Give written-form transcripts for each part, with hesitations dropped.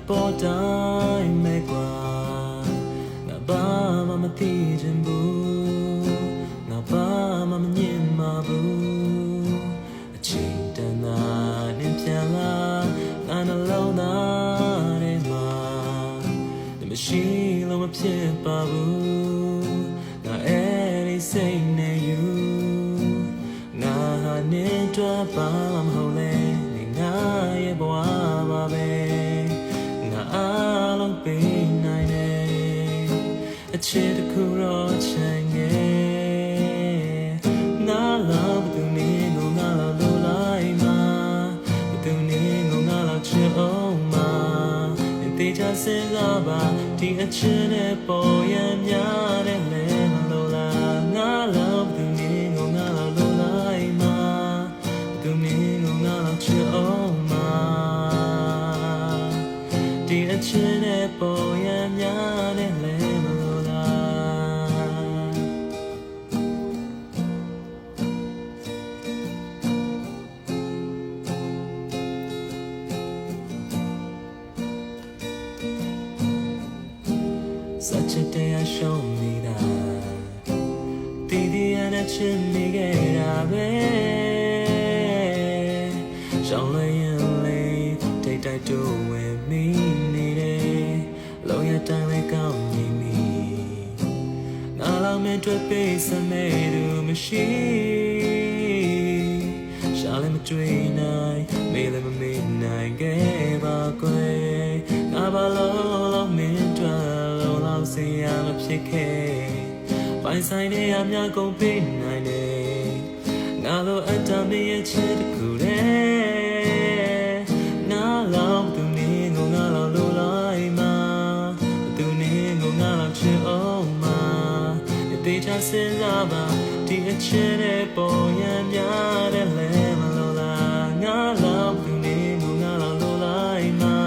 ပေါ်တိုင်းမဲ့ကွာငါဘာမှမသိချင်ဘူးငါဘာမှမညင်မှာဘူးအချိန်တန်တာနဲ့ပြန်လာငါနှလုံးသားထဲမှာမရှိလို့မဖြစ်ပါဘူးငါအဲ့ဒီစိတ်နဲ့ယူငါဟာနေတော့ပါမဟုတ်လေငါရဲ့ဘဝပါပဲငါအားလုံးပေးနိုင်တယ်အချစ်တစ်ခုတော့ချင်ငယ်ငါလောက်သူနေကိုငါလောက်လိုလိုက်မှာသူနေကိုငါလောက်ချစ်အောင်မှာတေချာစဉ်းစားပါဒီအချစ်နဲ့ပေါ်ရများတဲ့လဲမလို့လားငါလောက်သူနေကိုငါလောက်လိုလိုက်မှာသူနေကိုငါလောက်ချစ်အောင်ဒီအချစ်နဲ့ပေါ်ရများနဲ့လဲမလို့လားစချစ်တရားရှုံးနေတာတီးတီးရနဲ့ချစ်နေခဲ့တာပဲရှောင်းလဲရင်လေတိတ်တိုက်တူဝင်မိနေတယ်လောရတိုင်းပဲကောင်းနေမိငါလောက်မဲ့တွေ့ပေးစမဲသူမရှိရှာလည်းမတွေ့နိုင်မေးလည်းမမေးနိုင်ခဲ့ပါကွယ်ငါဘာလို့မင်းတို့လောက်စင်ရမဖြစ်ခဲ့ပိုင်ဆိုင်နေရများကုန်ပေးနိုင်တယ်ငါလိုအတ္တမရဲ့ချစ်တခုတည်းနားလောက်သူနေကိုငါလောက်လိုလိုက်မှာသူနေကိုငါလောက်ချစ်အောင်မှာတေချာစဉ်းစားပါဒီအချစ်နဲ့ပေါ်ရများတဲ့လဲမလို့လားငါလောက်သူနေကိုငါလောက်လိုလိုက်မှာ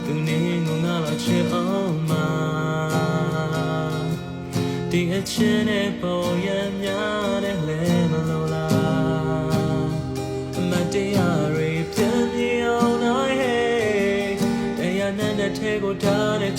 သူနေကိုငါလောက်ချစ်အောင်မှာဒီအချစ်နဲ့ပေါ်ရများတဲ့လဲမလို့လားအမတရားတွေပြန်မြေအောင်နိုင်ဟဲ့တရားနဲ့တဲ့ထဲကိုထားတဲ့